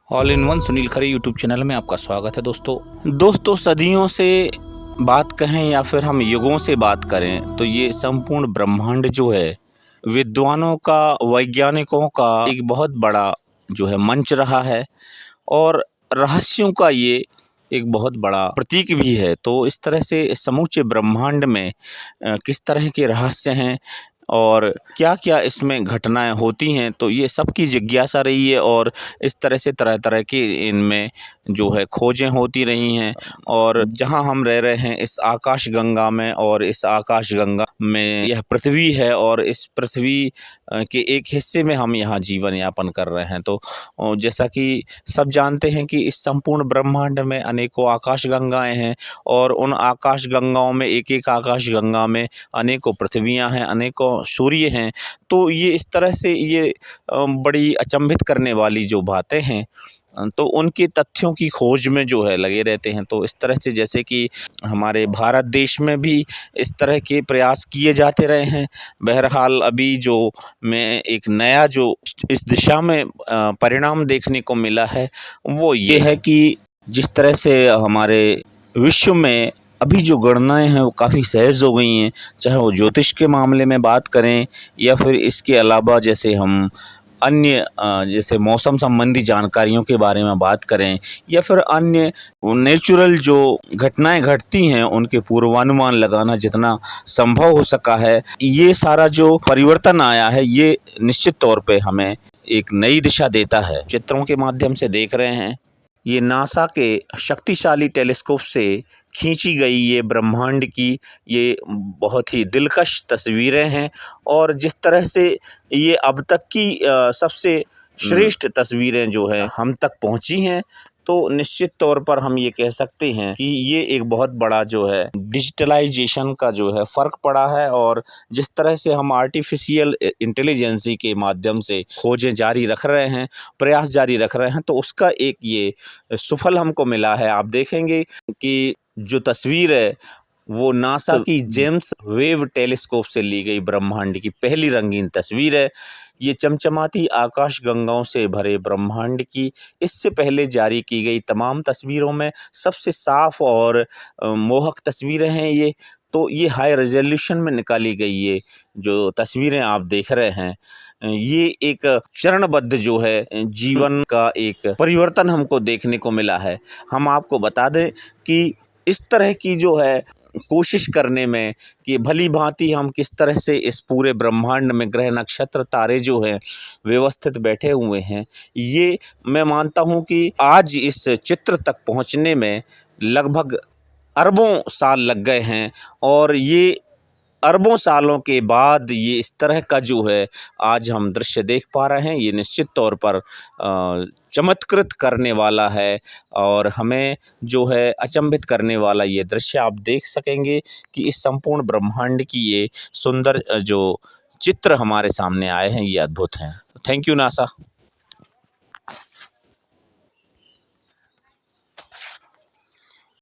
All in one Sunil Khare YouTube channel में आपका स्वागत है। दोस्तों सदियों से बात कहें या फिर हम युगों से बात करें तो ये संपूर्ण ब्रह्मांड जो है विद्वानों का, वैज्ञानिकों का एक बहुत बड़ा जो है मंच रहा है और रहस्यों का ये एक बहुत बड़ा प्रतीक भी है। तो इस तरह से समूचे ब्रह्मांड में किस तरह के रहस्य हैं और क्या-क्या इसमें घटनाएं होती हैं, तो ये सबकी जिज्ञासा रही है और इस तरह से तरह-तरह की इनमें जो है खोजें होती रही हैं। और जहां हम रह रहे हैं इस आकाशगंगा में, और इस आकाशगंगा में यह पृथ्वी है और इस पृथ्वी के एक हिस्से में हम यहाँ जीवन यापन कर रहे हैं। तो जैसा कि सब जानते हैं कि इस संपूर्ण ब्रह्मांड में अनेकों आकाशगंगाएं हैं और उन आकाशगंगाओं में एक-एक आकाशगंगा में अनेकों पृथ्वियाँ हैं, अनेकों सूर्य हैं। तो ये इस तरह से ये बड़ी अचंभित करने वाली जो बातें हैं, तो उनके तथ्यों की खोज में जो है लगे रहते हैं। तो इस तरह से जैसे कि हमारे भारत देश में भी इस तरह के प्रयास किए जाते रहे हैं। बहरहाल अभी जो मैं एक नया जो इस दिशा में परिणाम देखने को मिला है वो ये है कि जिस तरह से हमारे विश्व में अभी जो गणनाएं हैं वो काफ़ी सहज हो गई हैं, चाहे वो ज्योतिष के मामले में बात करें या फिर इसके अलावा जैसे हम अन्य जैसे मौसम संबंधी जानकारियों के बारे में बात करें या फिर अन्य नेचुरल जो घटनाएं घटती हैं उनके पूर्वानुमान लगाना जितना संभव हो सका है, ये सारा जो परिवर्तन आया है ये निश्चित तौर पे हमें एक नई दिशा देता है। चित्रों के माध्यम से देख रहे हैं, ये नासा के शक्तिशाली टेलीस्कोप से खींची गई ये ब्रह्मांड की ये बहुत ही दिलकश तस्वीरें हैं। और जिस तरह से ये अब तक की सबसे श्रेष्ठ तस्वीरें जो है हम तक पहुंची हैं, तो निश्चित तौर पर हम ये कह सकते हैं कि ये एक बहुत बड़ा जो है डिजिटलाइजेशन का जो है फ़र्क पड़ा है। और जिस तरह से हम आर्टिफिशियल इंटेलिजेंसी के माध्यम से खोजें जारी रख रहे हैं, प्रयास जारी रख रहे हैं, तो उसका एक ये सुफल हमको मिला है। आप देखेंगे कि जो तस्वीर है वो नासा की जेम्स वेब टेलीस्कोप से ली गई ब्रह्मांड की पहली रंगीन तस्वीर है। ये चमचमाती आकाशगंगाओं से भरे ब्रह्मांड की इससे पहले जारी की गई तमाम तस्वीरों में सबसे साफ और मोहक तस्वीरें हैं ये। तो ये हाई रेजोल्यूशन में निकाली गई ये जो तस्वीरें आप देख रहे हैं, ये एक चरणबद्ध जो है जीवन का एक परिवर्तन हमको देखने को मिला है। हम आपको बता दें कि इस तरह की जो है कोशिश करने में कि भली भांति हम किस तरह से इस पूरे ब्रह्मांड में ग्रह, नक्षत्र, तारे जो हैं व्यवस्थित बैठे हुए हैं, ये मैं मानता हूँ कि आज इस चित्र तक पहुँचने में लगभग अरबों साल लग गए हैं। और ये अरबों सालों के बाद ये इस तरह का जो है आज हम दृश्य देख पा रहे हैं, ये निश्चित तौर पर चमत्कृत करने वाला है और हमें जो है अचंभित करने वाला ये दृश्य आप देख सकेंगे कि इस संपूर्ण ब्रह्मांड की ये सुंदर जो चित्र हमारे सामने आए हैं ये अद्भुत हैं। Thank you NASA.